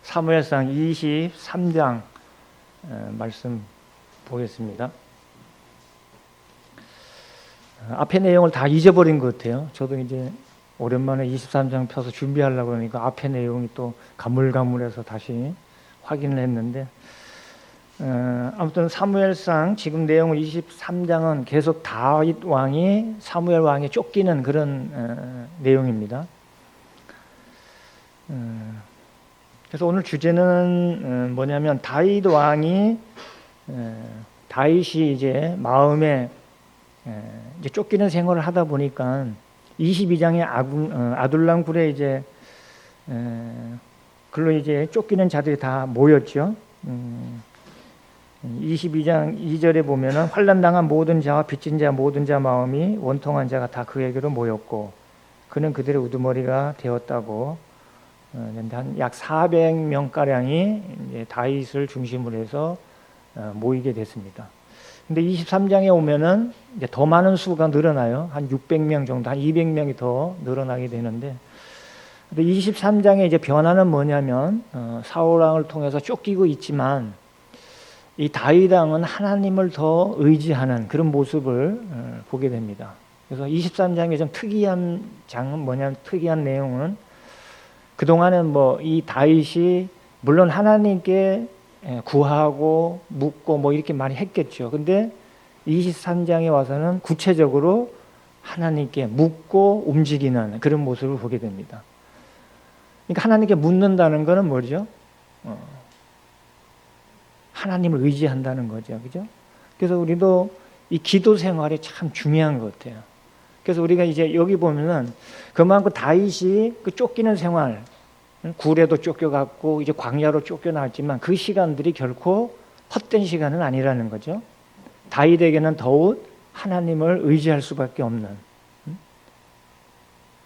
사무엘상 23장 말씀 보겠습니다. 앞에 내용을 다 잊어버린 것 같아요. 저도 이제 오랜만에 23장 펴서 준비하려고 하니까 앞에 내용이 또 가물가물해서 다시 확인을 했는데, 아무튼 사무엘상 지금 내용은 23장은 계속 다윗 왕이 사무엘 왕에 쫓기는 그런 내용입니다. 그래서 오늘 주제는 뭐냐면 다윗 왕이 다윗이 이제 마음에 이제 쫓기는 생활을 하다 보니까 22장의 아둘람 굴에 이제 글로 이제 쫓기는 자들이 다 모였죠. 22장 2절에 보면은 환난 당한 모든 자와 빚진 자 모든 자 마음이 원통한 자가 다 그에게로 모였고 그는 그들의 우두머리가 되었다고. 한 약 400명 가량이 다윗을 중심으로 해서 모이게 됐습니다. 근데 23장에 오면은 이제 더 많은 수가 늘어나요. 한 600명 정도, 한 200명이 더 늘어나게 되는데, 근데 23장에 이제 변화는 뭐냐면 사울 왕을 통해서 쫓기고 있지만 이 다윗 왕은 하나님을 더 의지하는 그런 모습을 보게 됩니다. 그래서 23장의 좀 특이한 장은 뭐냐면, 특이한 내용은 그동안은 뭐 이 다윗이 물론 하나님께 구하고 묻고 뭐 이렇게 많이 했겠죠. 근데 23장에 와서는 구체적으로 하나님께 묻고 움직이는 그런 모습을 보게 됩니다. 그러니까 하나님께 묻는다는 것은 뭐죠? 하나님을 의지한다는 거죠. 그죠? 그래서 우리도 이 기도 생활이 참 중요한 것 같아요. 그래서 우리가 이제 여기 보면은 그만큼 다윗이 그 쫓기는 생활, 굴에도 쫓겨갔고 이제 광야로 쫓겨나왔지만 그 시간들이 결코 헛된 시간은 아니라는 거죠. 다윗에게는 더욱 하나님을 의지할 수밖에 없는,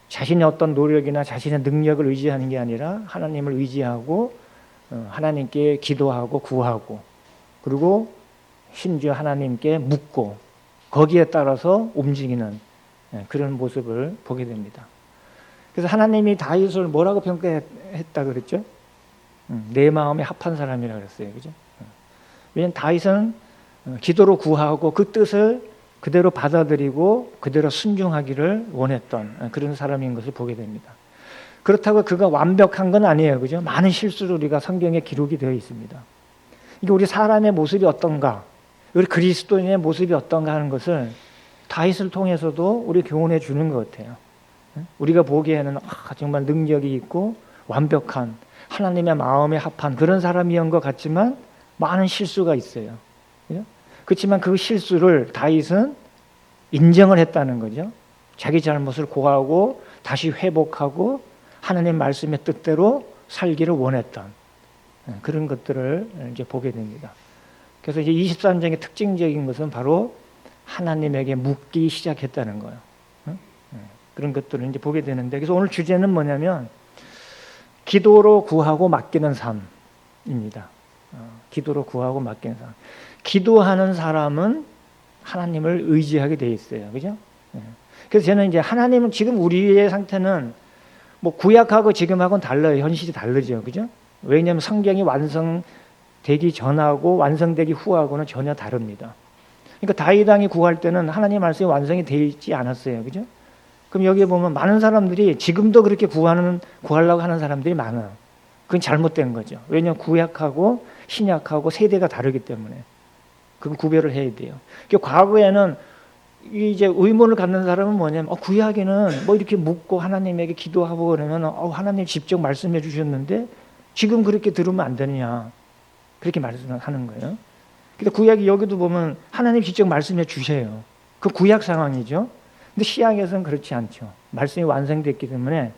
자신의 어떤 노력이나 자신의 능력을 의지하는 게 아니라 하나님을 의지하고 하나님께 기도하고 구하고 그리고 심지어 하나님께 묻고 거기에 따라서 움직이는 그런 모습을 보게 됩니다. 그래서 하나님이 다윗을 뭐라고 평가했다 그랬죠? 내 마음에 합한 사람이라고 그랬어요. 그죠? 왜냐하면 다윗은 기도로 구하고 그 뜻을 그대로 받아들이고 그대로 순종하기를 원했던 그런 사람인 것을 보게 됩니다. 그렇다고 그가 완벽한 건 아니에요. 그죠? 많은 실수를 우리가 성경에 기록이 되어 있습니다. 이게 우리 사람의 모습이 어떤가, 우리 그리스도인의 모습이 어떤가 하는 것을 다윗을 통해서도 우리 교훈해 주는 것 같아요. 우리가 보기에는 정말 능력이 있고 완벽한 하나님의 마음에 합한 그런 사람이었던 것 같지만 많은 실수가 있어요. 그렇지만 그 실수를 다윗은 인정을 했다는 거죠. 자기 잘못을 고하고 다시 회복하고 하나님 말씀의 뜻대로 살기를 원했던 그런 것들을 이제 보게 됩니다. 그래서 이제 23장의 특징적인 것은 바로 하나님에게 묻기 시작했다는 거예요. 그런 것들을 이제 보게 되는데, 그래서 오늘 주제는 뭐냐면 기도로 구하고 맡기는 삶입니다. 기도로 구하고 맡기는 삶. 기도하는 사람은 하나님을 의지하게 돼 있어요. 그죠? 그래서 저는 이제 하나님은 지금 우리의 상태는 뭐 구약하고 지금하고는 달라요. 현실이 다르죠. 그죠? 왜냐하면 성경이 완성되기 전하고 완성되기 후하고는 전혀 다릅니다. 그러니까 다윗 왕이 구할 때는 하나님 말씀이 완성이 되어 있지 않았어요. 그죠? 그럼 여기에 보면 많은 사람들이 지금도 그렇게 구하려고 하는 사람들이 많아요. 그건 잘못된 거죠. 왜냐하면 구약하고 신약하고 세대가 다르기 때문에 그건 구별을 해야 돼요. 그러니까 과거에는 이제 의문을 갖는 사람은 뭐냐면 구약에는 뭐 이렇게 묻고 하나님에게 기도하고 그러면 하나님 직접 말씀해 주셨는데 지금 그렇게 들으면 안 되느냐 그렇게 말씀하는 거예요. 근데 구약이 여기도 보면 하나님 직접 말씀해 주세요. 그 구약 상황이죠. 근데 신약에서는 그렇지 않죠. 말씀이 완성됐기 때문에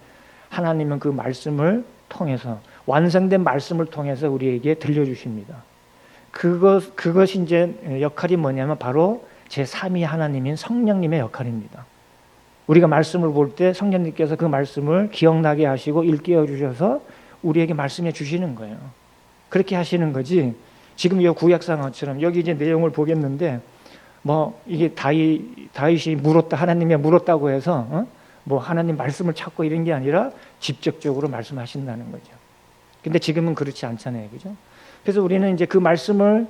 하나님은 그 말씀을 통해서 완성된 말씀을 통해서 우리에게 들려주십니다. 그것이 이제 역할이 뭐냐면 바로 제3위 하나님인 성령님의 역할입니다. 우리가 말씀을 볼 때 성령님께서 그 말씀을 기억나게 하시고 일깨워 주셔서 우리에게 말씀해 주시는 거예요. 그렇게 하시는 거지. 지금 이 구약 상황처럼 여기 이제 내용을 보겠는데 뭐 이게 다윗이 물었다, 하나님이 물었다고 해서 뭐 하나님 말씀을 찾고 이런 게 아니라 직접적으로 말씀하신다는 거죠. 근데 지금은 그렇지 않잖아요. 그죠? 그래서 우리는 이제 그 말씀을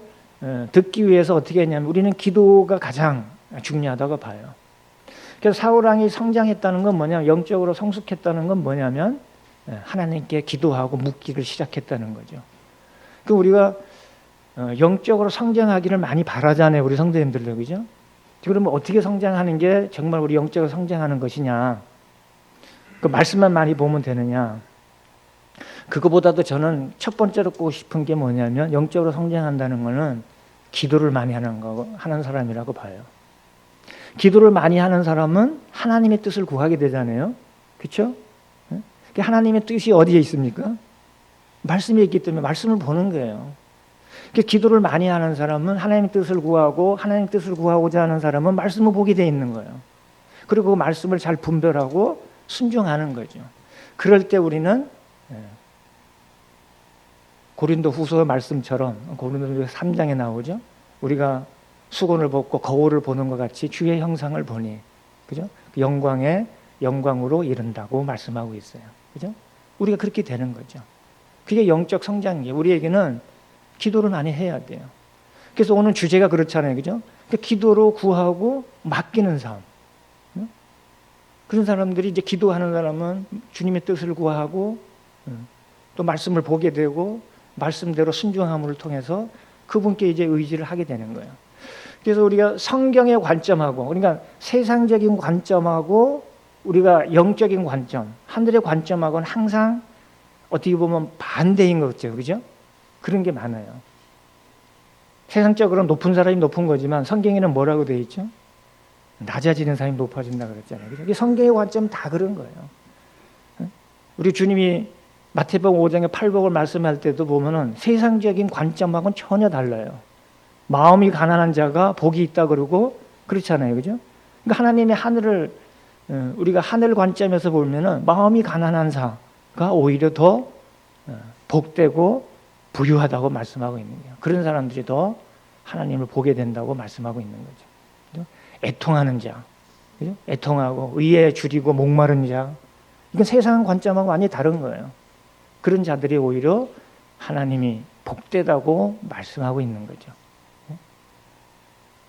듣기 위해서 어떻게 했냐면 우리는 기도가 가장 중요하다고 봐요. 그래서 사울 왕이 성장했다는 건 뭐냐면 영적으로 성숙했다는 건 뭐냐면 하나님께 기도하고 묻기를 시작했다는 거죠. 그 우리가 영적으로 성장하기를 많이 바라잖아요. 우리 성도님들도 그죠? 그러면 어떻게 성장하는 게 정말 우리 영적으로 성장하는 것이냐? 그 말씀만 많이 보면 되느냐? 그거보다도 저는 첫 번째로 꼽고 싶은 게 뭐냐면 영적으로 성장한다는 거는 기도를 많이 하는 사람이라고 봐요. 기도를 많이 하는 사람은 하나님의 뜻을 구하게 되잖아요. 그렇죠? 하나님의 뜻이 어디에 있습니까? 말씀에 있기 때문에 말씀을 보는 거예요. 기도를 많이 하는 사람은 하나님의 뜻을 구하고 하나님의 뜻을 구하고자 하는 사람은 말씀을 보게 돼 있는 거예요. 그리고 그 말씀을 잘 분별하고 순종하는 거죠. 그럴 때 우리는 고린도 후서 말씀처럼 고린도 3장에 나오죠. 우리가 수건을 벗고 거울을 보는 것 같이 주의 형상을 보니, 그죠? 그 영광의 영광으로 이른다고 말씀하고 있어요. 그죠? 우리가 그렇게 되는 거죠. 그게 영적 성장이에요. 우리에게는 기도를 많이 해야 돼요. 그래서 오늘 주제가 그렇잖아요. 그죠? 그러니까 기도로 구하고 맡기는 삶. 그런 사람들이 이제 기도하는 사람은 주님의 뜻을 구하고 또 말씀을 보게 되고 말씀대로 순종함을 통해서 그분께 이제 의지를 하게 되는 거예요. 그래서 우리가 성경의 관점하고, 그러니까 세상적인 관점하고 우리가 영적인 관점, 하늘의 관점하고는 항상 어떻게 보면 반대인 거죠. 그죠? 그런 게 많아요. 세상적으로 높은 사람이 높은 거지만 성경에는 뭐라고 되어 있죠? 낮아지는 사람이 높아진다 그랬잖아요. 그죠? 성경의 관점은 다 그런 거예요. 우리 주님이 마태복음 5장에 팔복을 말씀할 때도 보면은 세상적인 관점하고는 전혀 달라요. 마음이 가난한 자가 복이 있다 그러고 그렇잖아요. 그죠? 그러니까 하나님의 하늘을 우리가 하늘 관점에서 보면은 마음이 가난한 자가 오히려 더 복되고 부유하다고 말씀하고 있는 거예요. 그런 사람들이 더 하나님을 보게 된다고 말씀하고 있는 거죠. 그죠? 애통하는 자, 그죠? 애통하고 의에 줄이고 목마른 자, 이건 세상 관점하고 완전히 다른 거예요. 그런 자들이 오히려 하나님이 복되다고 말씀하고 있는 거죠.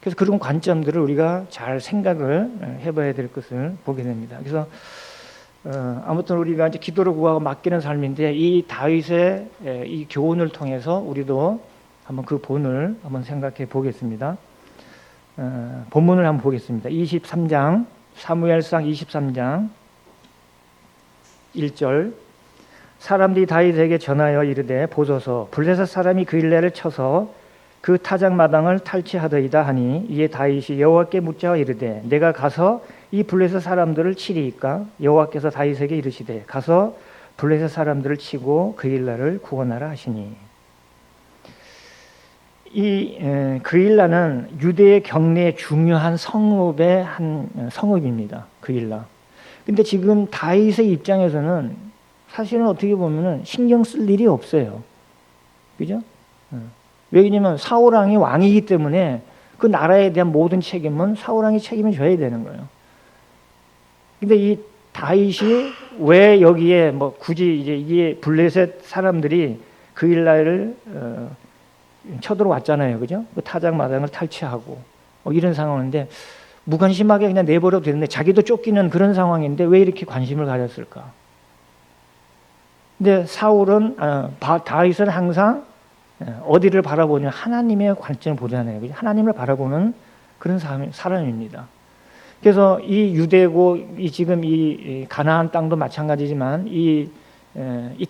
그래서 그런 관점들을 우리가 잘 생각을 해봐야 될 것을 보게 됩니다. 그래서 아무튼 우리가 이제 기도를 구하고 맡기는 삶인데 이 다윗의 이 교훈을 통해서 우리도 한번 그 본을 한번 생각해 보겠습니다. 본문을 한번 보겠습니다. 23장 사무엘상 23장 1절 사람들이 다윗에게 전하여 이르되 보소서 블레셋 사람이 그 일레를 쳐서 그 타작마당을 탈취하더이다 하니 이에 다윗이 여호와께 묻자 이르되 내가 가서 이 블레셋 사람들을 치리이까 여호와께서 다윗에게 이르시되 가서 블레셋 사람들을 치고 그 일라를 구원하라 하시니 이 그 일라는 유대의 경내에 중요한 성읍의 한 성읍입니다. 그 일라. 근데 지금 다윗의 입장에서는 사실은 어떻게 보면은 신경 쓸 일이 없어요. 그죠? 왜냐면 사울 왕이 왕이기 때문에 그 나라에 대한 모든 책임은 사울 왕이 책임을 져야 되는 거예요. 근데 이 다윗이 왜 여기에 뭐 굳이 이제 이게 블레셋 사람들이 그 일날을 쳐들어왔잖아요. 그죠? 그 타작마당을 탈취하고 이런 상황인데 무관심하게 그냥 내버려도 되는데 자기도 쫓기는 그런 상황인데 왜 이렇게 관심을 가졌을까? 근데 사울은 다윗은 항상 어디를 바라보냐 하나님의 관점을 보잖아요. 하나님을 바라보는 그런 사람입니다. 그래서 이 유대고 이 지금 이 가나안 땅도 마찬가지지만 이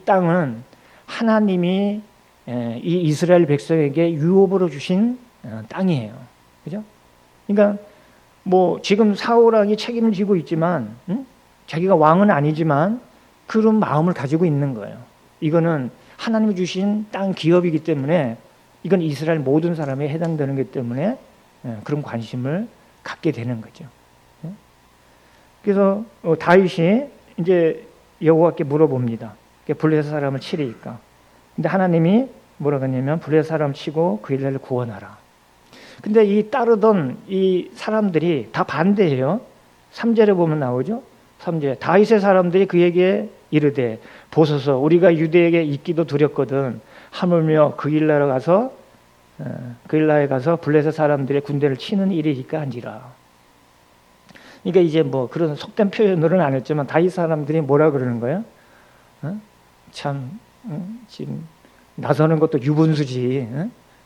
땅은 하나님이 이 이스라엘 백성에게 유업으로 주신 땅이에요. 그죠? 그러니까 뭐 지금 사울 왕이 책임을 지고 있지만 자기가 왕은 아니지만 그런 마음을 가지고 있는 거예요. 이거는 하나님이 주신 땅 기업이기 때문에 이건 이스라엘 모든 사람에 해당되는 것 때문에 그런 관심을 갖게 되는 거죠. 그래서 다윗이 이제 여호와께 물어봅니다. 블레셋 사람을 치리이까. 근데 하나님이 뭐라고 하냐면 블레셋 사람을 치고 그 일을 구원하라. 근데 이 따르던 이 사람들이 다 반대해요. 3절에 보면 나오죠. 3절에 다윗의 사람들이 그에게 이르되 보소서 우리가 유대에게 있기도 두렵거든 하물며 그 일나라에 가서 블레셋 사람들의 군대를 치는 일이니까 한지라. 그러니까 이제 뭐 그런 속된 표현으로는 안 했지만 다윗 사람들이 뭐라 그러는 거예요? 참 지금 나서는 것도 유분수지.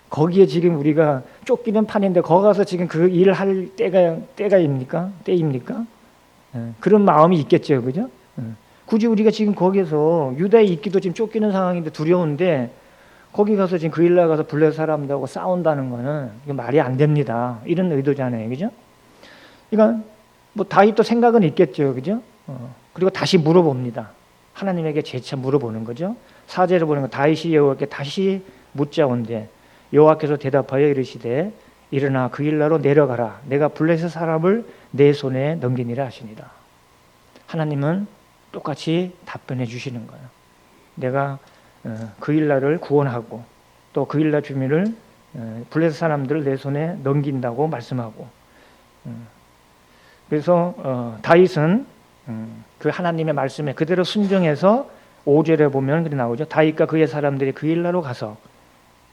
거기에 지금 우리가 쫓기는 판인데 거기 가서 지금 그 일을 할 때입니까? 그런 마음이 있겠죠, 그죠? 굳이 우리가 지금 거기서 유다에 있기도 지금 쫓기는 상황인데 두려운데 거기 가서 지금 그 일 나가서 블레셋 사람들하고 싸운다는 거는 이거 말이 안 됩니다. 이런 의도잖아요, 그죠? 그러니까 뭐 다윗도 생각은 있겠죠, 그죠? 그리고 다시 물어봅니다. 하나님에게 재차 물어보는 거죠. 4절에 보는 거 다윗이 여호와께 다시 묻자온대 여호와께서 대답하여 이르시되 일어나 그 일나로 내려가라 내가 블레셋 사람을 내 손에 넘기니라 하시니라. 하나님은 똑같이 답변해 주시는 거예요. 내가 그 일나를 구원하고 또 그 일나 주민을 블레셋 사람들을 내 손에 넘긴다고 말씀하고 그래서 다윗은 그 하나님의 말씀에 그대로 순종해서 5절에 보면 그렇게 나오죠. 다윗과 그의 사람들이 그 일나로 가서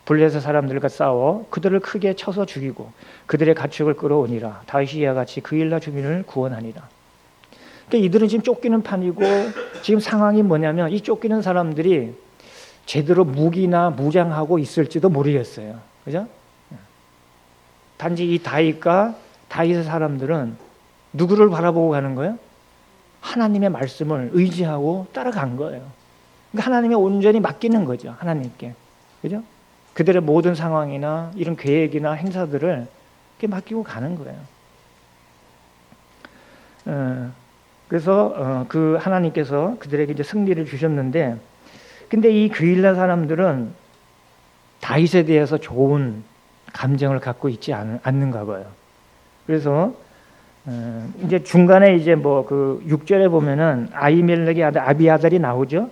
블레셋 사람들과 싸워 그들을 크게 쳐서 죽이고 그들의 가축을 끌어오니라. 다윗이 이와 같이 그 일나 주민을 구원하니라. 그러니까 이들은 지금 쫓기는 판이고 지금 상황이 뭐냐면 이 쫓기는 사람들이 제대로 무기나 무장하고 있을지도 모르겠어요. 그죠? 단지 이 다윗과 다윗의 사람들은 누구를 바라보고 가는 거예요? 하나님의 말씀을 의지하고 따라간 거예요. 그러니까 하나님의 온전히 맡기는 거죠. 하나님께. 그죠? 그들의 모든 상황이나 이런 계획이나 행사들을 이렇게 맡기고 가는 거예요. 그래서 그 하나님께서 그들에게 이제 승리를 주셨는데, 근데 이 그일라 사람들은 다윗에 대해서 좋은 감정을 갖고 있지 않는가 봐요. 그래서 이제 중간에 이제 뭐 그 6절에 보면은 아히멜렉의 아들 아비아달이 나오죠.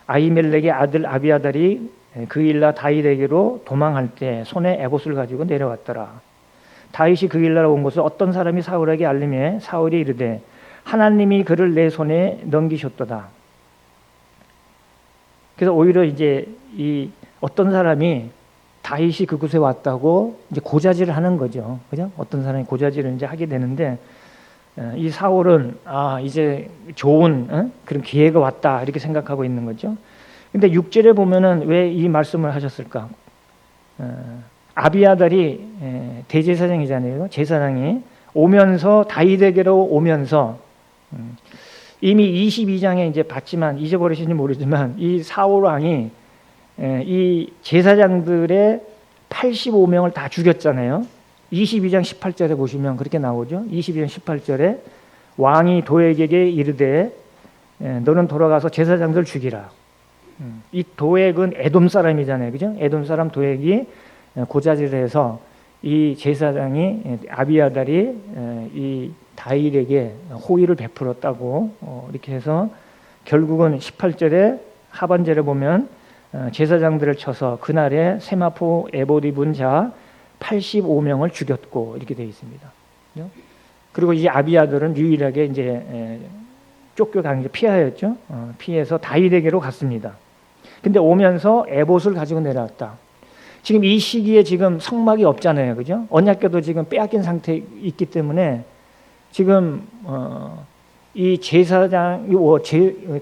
아히멜렉의 아들 아비아달이 그일라 다윗에게로 도망할 때 손에 에봇을 가지고 내려왔더라. 다윗이 그일라로 온 것을 어떤 사람이 사울에게 알림해 사울이 이르되 하나님이 그를 내 손에 넘기셨도다. 그래서 오히려 이제 이 어떤 사람이 다윗이 그곳에 왔다고 이제 고자질을 하는 거죠. 그죠? 어떤 사람이 고자질을 이제 하게 되는데 이 사울은 이제 좋은 그런 기회가 왔다 이렇게 생각하고 있는 거죠. 근데 6절에 보면은 왜 이 말씀을 하셨을까? 아비아달이 대제사장이잖아요. 제사장이 오면서 다윗에게로 오면서 이미 22장에 이제 봤지만 잊어버리신지 모르지만 이 사울 왕이 이 제사장들의 85명을 다 죽였잖아요. 22장 18절에 보시면 그렇게 나오죠. 22장 18절에 왕이 도액에게 이르되 너는 돌아가서 제사장들 죽이라. 이 도액은 에돔 사람이잖아요. 그죠? 에돔 사람 도액이 고자질해서 이 제사장이 아비아달이 이 다윗에게 호의를 베풀었다고 이렇게 해서 결국은 18절에 하반절에 보면 제사장들을 쳐서 그날에 세마포 에봇 입은 자 85명을 죽였고 이렇게 되어 있습니다. 그리고 이 아비아달은 유일하게 이제 쫓겨간 게 피하였죠. 피해서 다윗에게로 갔습니다. 근데 오면서 에봇을 가지고 내려왔다. 지금 이 시기에 지금 성막이 없잖아요, 그죠? 언약궤도 지금 빼앗긴 상태에 있기 때문에 지금 이 제사장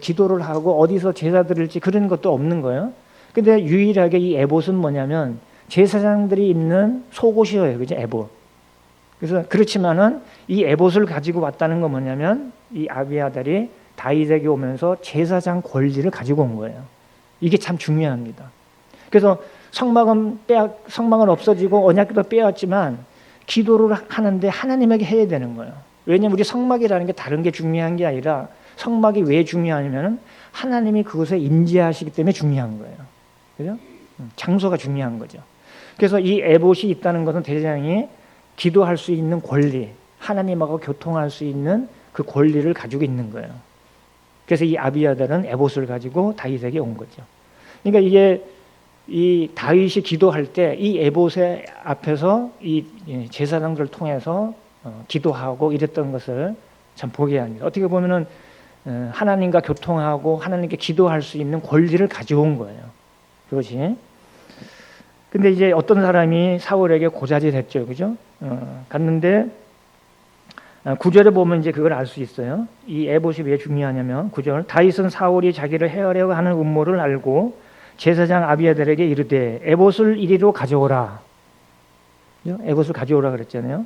기도를 하고 어디서 제사 드릴지 그런 것도 없는 거예요. 근데 유일하게 이 에봇은 뭐냐면 제사장들이 있는 속옷이에요, 그죠? 에봇. 그래서 그렇지만은 이 에봇을 가지고 왔다는 건 뭐냐면 이 아비아달이 다윗에게 오면서 제사장 권리를 가지고 온 거예요. 이게 참 중요합니다. 그래서 성막은 없어지고 언약궤도 빼앗지만 기도를 하는데 하나님에게 해야 되는 거예요. 왜냐하면 우리 성막이라는 게 다른 게 중요한 게 아니라 성막이 왜 중요하냐면 하나님이 그곳에 임재하시기 때문에 중요한 거예요. 그죠? 장소가 중요한 거죠. 그래서 이 에봇이 있다는 것은 대제사장이 기도할 수 있는 권리, 하나님하고 교통할 수 있는 그 권리를 가지고 있는 거예요. 그래서 이 아비아달은 에봇을 가지고 다윗에게 온 거죠. 그러니까 이게 이 다윗이 기도할 때 이 에봇의 앞에서 이 제사장들을 통해서 기도하고 이랬던 것을 참 보게 합니다. 어떻게 보면은 하나님과 교통하고 하나님께 기도할 수 있는 권리를 가져온 거예요. 그것이. 근데 이제 어떤 사람이 사울에게 고자질했죠, 그죠? 갔는데 9절에 보면 이제 그걸 알 수 있어요. 이 에봇이 왜 중요하냐면 9절 다윗은 사울이 자기를 해하려고 하는 음모를 알고 제사장 아비아달에게 이르되 에봇을 이리로 가져오라. 에봇을 가져오라 그랬잖아요.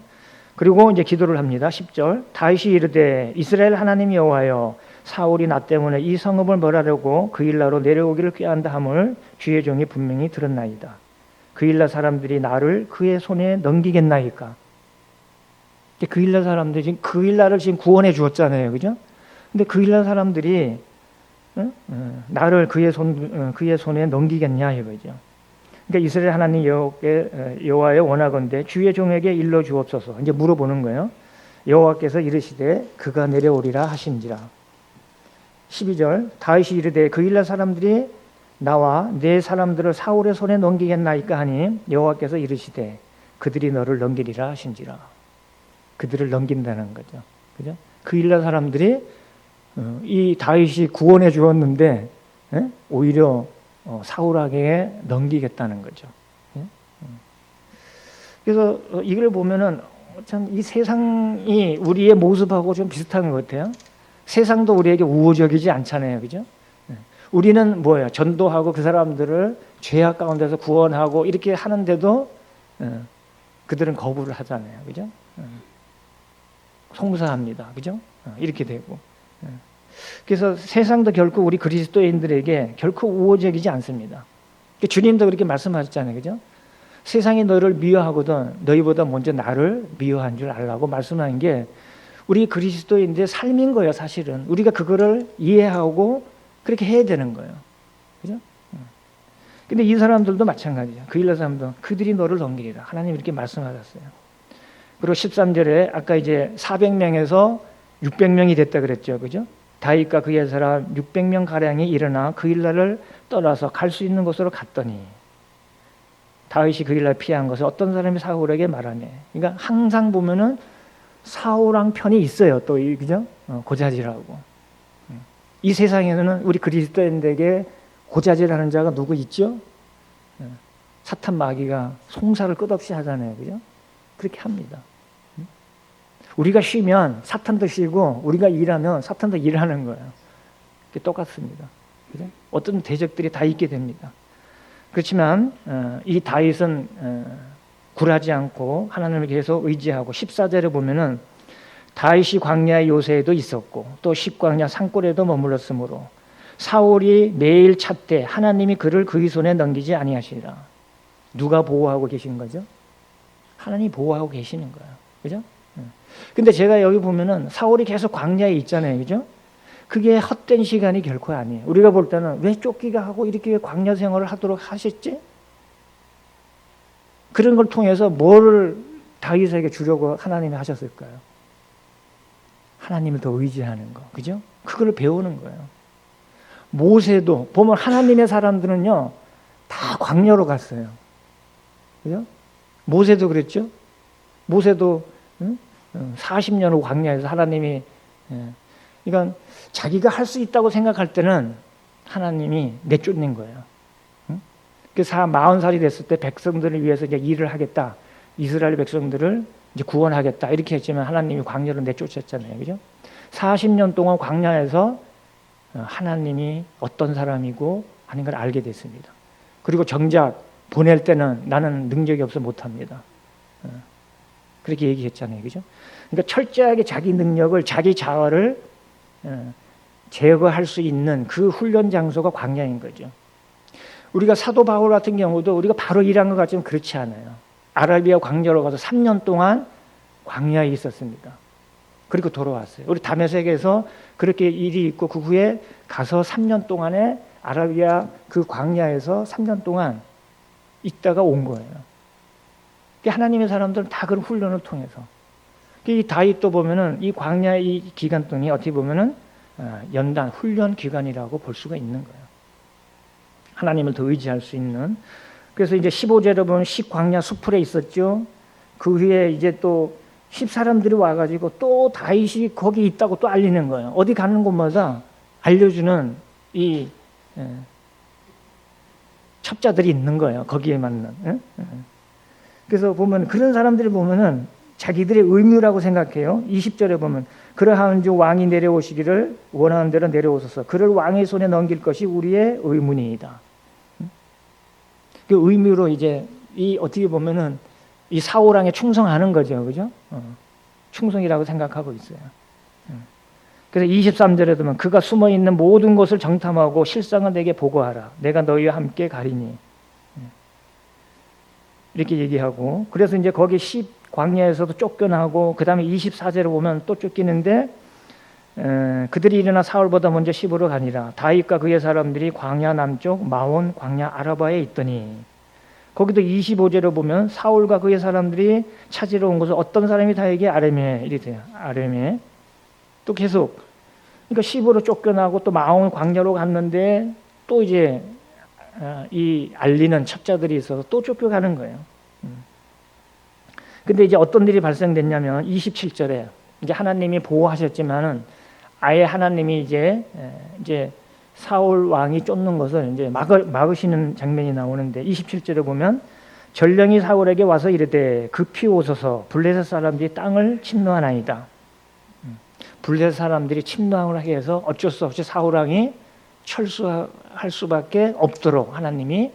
그리고 이제 기도를 합니다. 10절 다윗이 이르되 이스라엘 하나님 여호와여 사울이 나 때문에 이 성읍을 벌하려고 그 일나로 내려오기를 꾀한다 함을 주의 종이 분명히 들었나이다. 그 일나 사람들이 나를 그의 손에 넘기겠나이까. 그 일나 사람들이 지금 그 일나를 지금 구원해 주었잖아요, 그죠? 근데 그 일나 사람들이 나를 그의 손에 넘기겠냐 이거죠. 그러니까 이스라엘 하나님 여호와의 원하건대 주의 종에게 일러 주옵소서. 이제 물어보는 거예요. 여호와께서 이르시되 그가 내려오리라 하신지라. 12절 다윗이 이르되 그 일나 사람들이 나와 내 사람들을 사울의 손에 넘기겠나이까 하니 여호와께서 이르시되 그들이 너를 넘기리라 하신지라. 그들을 넘긴다는 거죠. 그죠? 그 일나 사람들이 이 다윗이 구원해 주었는데 오히려 사울에게 넘기겠다는 거죠. 그래서 이걸 보면은 참 이 세상이 우리의 모습하고 좀 비슷한 것 같아요. 세상도 우리에게 우호적이지 않잖아요, 그죠? 우리는 뭐예요? 전도하고 그 사람들을 죄악 가운데서 구원하고 이렇게 하는데도 그들은 거부를 하잖아요, 그죠? 송사합니다, 그죠? 이렇게 되고. 그래서 세상도 결코 우리 그리스도인들에게 결코 우호적이지 않습니다. 주님도 그렇게 말씀하셨잖아요, 그죠? 세상이 너를 미워하거든 너희보다 먼저 나를 미워한 줄 알라고 말씀한 게 우리 그리스도인들의 삶인 거예요, 사실은. 우리가 그거를 이해하고 그렇게 해야 되는 거예요, 그죠? 근데 이 사람들도 마찬가지죠. 그 일러 사람도 그들이 너를 넘기리라. 하나님 이렇게 말씀하셨어요. 그리고 13절에 아까 이제 400명에서 600명이 됐다 그랬죠, 그죠? 다윗과 그의 사람 600명 가량이 일어나 그 일날을 떠나서 갈 수 있는 곳으로 갔더니 다윗이 그 일날 피한 것을 어떤 사람이 사울에게 말하네. 그러니까 항상 보면은 사울왕 편이 있어요, 또 그죠? 고자질하고. 이 세상에는 우리 그리스도인들에게 고자질하는 자가 누구 있죠? 사탄 마귀가 송사를 끝없이 하잖아요, 그죠? 그렇게 합니다. 우리가 쉬면 사탄도 쉬고 우리가 일하면 사탄도 일하는 거예요. 똑같습니다. 그죠? 어떤 대적들이 다 있게 됩니다. 그렇지만 이 다윗은 굴하지 않고 하나님을 계속 의지하고 14절에 보면은 다윗이 광야의 요새에도 있었고 또 십광야 산골에도 머물렀으므로 사울이 매일 찾되 하나님이 그를 그의 손에 넘기지 아니하시리라. 누가 보호하고 계신 거죠? 하나님이 보호하고 계시는 거예요. 그죠? 근데 제가 여기 보면은 사울이 계속 광야에 있잖아요. 그죠? 그게 헛된 시간이 결코 아니에요. 우리가 볼 때는 왜 쫓기가 하고 이렇게 광야 생활을 하도록 하셨지? 그런 걸 통해서 뭐를 다윗에게 주려고 하나님이 하셨을까요? 하나님을 더 의지하는 거. 그죠? 그걸 배우는 거예요. 모세도 보면 하나님의 사람들은요, 다 광야로 갔어요. 그죠? 모세도 그랬죠? 모세도 40년 후 광야에서 하나님이, 그러니까 자기가 할 수 있다고 생각할 때는 하나님이 내쫓는 거예요. 그래서 40살이 됐을 때 백성들을 위해서 이제 일을 하겠다. 이스라엘 백성들을 이제 구원하겠다. 이렇게 했지만 하나님이 광야로 내쫓았잖아요. 그죠? 40년 동안 광야에서 하나님이 어떤 사람이고 하는 걸 알게 됐습니다. 그리고 정작 보낼 때는 나는 능력이 없어 못합니다. 그렇게 얘기했잖아요. 그죠? 그러니까 철저하게 자기 능력을, 자기 자아를 제거할 수 있는 그 훈련 장소가 광야인 거죠. 우리가 사도 바울 같은 경우도 우리가 바로 일한 것 같지만 그렇지 않아요. 아라비아 광야로 가서 3년 동안 광야에 있었습니다. 그리고 돌아왔어요. 우리 다메섹에서 그렇게 일이 있고 그 후에 가서 3년 동안에 아라비아 그 광야에서 3년 동안 있다가 온 거예요. 하나님의 사람들은 다 그런 훈련을 통해서. 이 다윗도 보면은 이 광야의 이 기간 동안이 어떻게 보면은 연단 훈련 기간이라고 볼 수가 있는 거예요. 하나님을 더 의지할 수 있는. 그래서 이제 15절에 보면 십광야 수풀에 있었죠. 그 후에 이제 또 10사람들이 와가지고 또 다윗이 거기 있다고 또 알리는 거예요. 어디 가는 곳마다 알려주는 이 첩자들이 있는 거예요. 거기에 맞는. 그래서 보면 그런 사람들을 보면은 자기들의 의무라고 생각해요. 20절에 보면 그러한즉 왕이 내려오시기를 원하는 대로 내려오소서. 그를 왕의 손에 넘길 것이 우리의 의무니이다. 그 의무로 이제 이 어떻게 보면은 이 사울 왕에 충성하는 거죠, 그죠? 충성이라고 생각하고 있어요. 그래서 23절에 보면 그가 숨어 있는 모든 것을 정탐하고 실상을 내게 보고하라. 내가 너희와 함께 가리니. 이렇게 얘기하고 그래서 이제 거기 광야에서도 쫓겨나고 그 다음에 24절에 보면 또 쫓기는데 그들이 일어나 사울보다 먼저 시부로 가니라. 다윗과 그의 사람들이 광야 남쪽 마온 광야 아라바에 있더니 거기도 25절에 보면 사울과 그의 사람들이 찾으러 온 것을 어떤 사람이 다에게 아뢰매 이래요. 아뢰매 또 계속 그러니까 시부로 쫓겨나고 또 마온 광야로 갔는데 또 이제 이 알리는 첩자들이 있어서 또 쫓겨가는 거예요. 근데 이제 어떤 일이 발생됐냐면 27절에 이제 하나님이 보호하셨지만은 아예 하나님이 이제 사울 왕이 쫓는 것을 이제 막으시는 장면이 나오는데 27절에 보면 전령이 사울에게 와서 이르되 급히 오소서 블레셋 사람들이 땅을 침노하나이다. 블레셋 사람들이 침노를 하게 해서 어쩔 수 없이 사울 왕이 철수할 수밖에 없도록 하나님이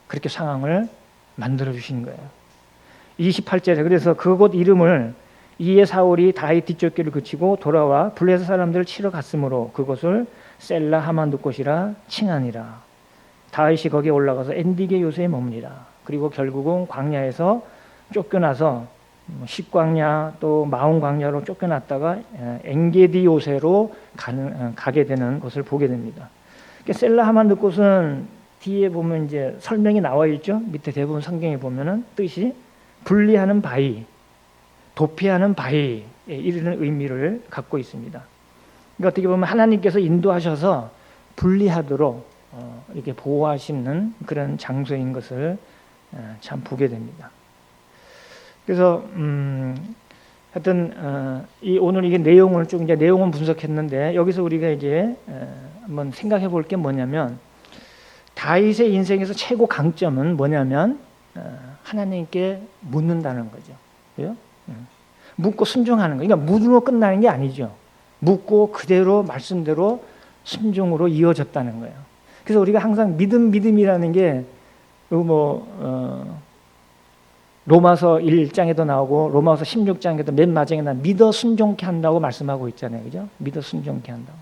그렇게 상황을 만들어 주신 거예요. 28절에 그래서 그곳 이름을 이에 사울이 다윗 뒤쫓기를 그치고 돌아와 블레셋 사람들을 치러 갔으므로 그곳을 셀라 하만두꽃이라 칭하니라. 다윗이 거기에 올라가서 엔디게 요새에 머무니라. 그리고 결국은 광야에서 쫓겨나서 십광야 또 마온 광야로 쫓겨났다가 엔게디 요새로 가게 되는 것을 보게 됩니다. 셀라 하만두꽃은 뒤에 보면 이제 설명이 나와 있죠. 밑에 대부분 성경에 보면은 뜻이 분리하는 바위, 도피하는 바위에 이르는 의미를 갖고 있습니다. 그러니까 어떻게 보면 하나님께서 인도하셔서 분리하도록 이렇게 보호하시는 그런 장소인 것을 참 보게 됩니다. 그래서 하여튼 이 오늘 이게 내용을 좀 이제 내용은 분석했는데 여기서 우리가 이제 한번 생각해 볼 게 뭐냐면 다윗의 인생에서 최고 강점은 뭐냐면 하나님께 묻는다는 거죠. 그죠? 묻고 순종하는 거. 그러니까 묻으로 끝나는 게 아니죠. 묻고 그대로 말씀대로 순종으로 이어졌다는 거예요. 그래서 우리가 항상 믿음이라는 게 로마서 1장에도 나오고 로마서 16장에도 맨 마지막에 믿어 순종케 한다고 말씀하고 있잖아요. 그죠? 믿어 순종케 한다고.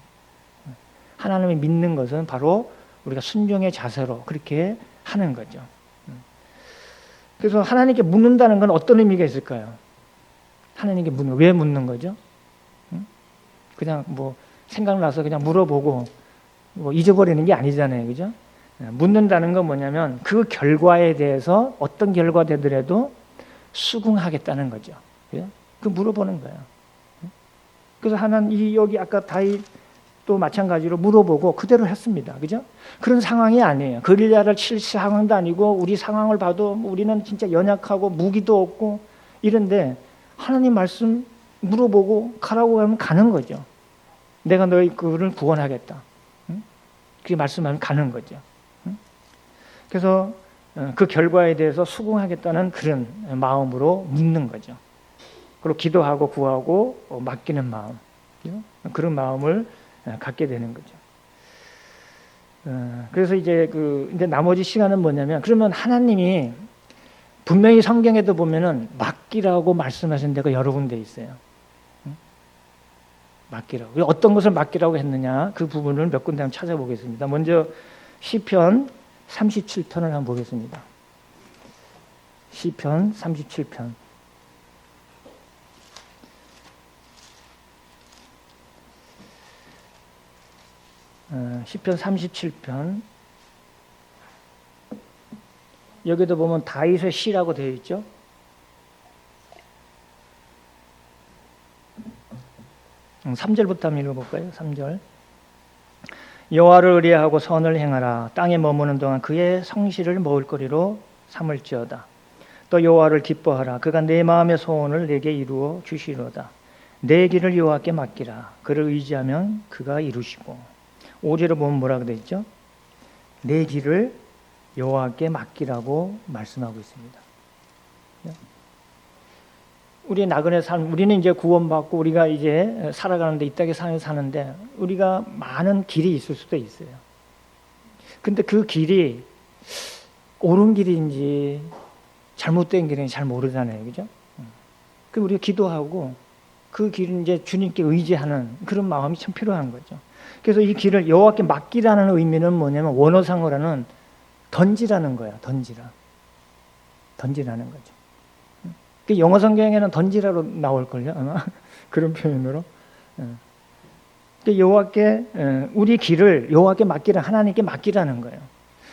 하나님을 믿는 것은 바로 우리가 순종의 자세로 그렇게 하는 거죠. 그래서 하나님께 묻는다는 건 어떤 의미가 있을까요? 하나님께 왜 묻는 거죠? 그냥 뭐 생각나서 그냥 물어보고 뭐 잊어버리는 게 아니잖아요. 그죠? 묻는다는 건 뭐냐면 그 결과에 대해서 어떤 결과 되더라도 수긍하겠다는 거죠. 그죠? 그 물어보는 거예요. 그래서 하나님 여기 아까 다윗도 마찬가지로 물어보고 그대로 했습니다. 그죠? 그런 상황이 아니에요. 거릴라를 칠 상황도 아니고 우리 상황을 봐도 우리는 진짜 연약하고 무기도 없고 이런데 하나님 말씀 물어보고 가라고 하면 가는 거죠. 내가 너희 그를 구원하겠다. 그렇게 말씀하면 가는 거죠. 그래서 그 결과에 대해서 수긍하겠다는 그런 마음으로 묻는 거죠. 그리고 기도하고 구하고 맡기는 마음, 그런 마음을 갖게 되는 거죠. 그래서 이제 이제 나머지 시간은 뭐냐면 그러면 하나님이 분명히 성경에도 보면은 맡기라고 말씀하신 데가 여러 군데 있어요. 맡기라고. 어떤 것을 맡기라고 했느냐 그 부분을 몇 군데 한번 찾아보겠습니다. 먼저 시편 37편을 한번 보겠습니다. 시편 37편. 시편 37편. 여기도 보면 다윗의 시라고 되어 있죠. 3절부터 한번 읽어볼까요? 3절. 여호와를 의뢰하고 선을 행하라. 땅에 머무는 동안 그의 성실을 먹을거리로 삼을지어다. 또 여호와를 기뻐하라. 그가 내 마음의 소원을 내게 이루어 주시로다. 내 길을 여호와께 맡기라. 그를 의지하면 그가 이루시고. 5절에 보면 뭐라고 되어 있죠? 내 길을 여호와께 맡기라고 말씀하고 있습니다. 우리의 나그네 삶, 우리는 이제 구원받고 우리가 이제 살아가는데 이 땅에 사는데 우리가 많은 길이 있을 수도 있어요. 근데 그 길이 옳은 길인지 잘못된 길인지 잘 모르잖아요. 그죠? 그 우리가 기도하고 그 길은 이제 주님께 의지하는 그런 마음이 참 필요한 거죠. 그래서 이 길을 여호와께 맡기라는 의미는 뭐냐면 원어상어로는 던지라는 거야. 던지라는 거죠. 영어 성경에는 던지라로 나올걸요, 아마. 그런 표현으로. 여호와께, 우리 길을 여호와께 맡기라, 하나님께 맡기라는 거예요.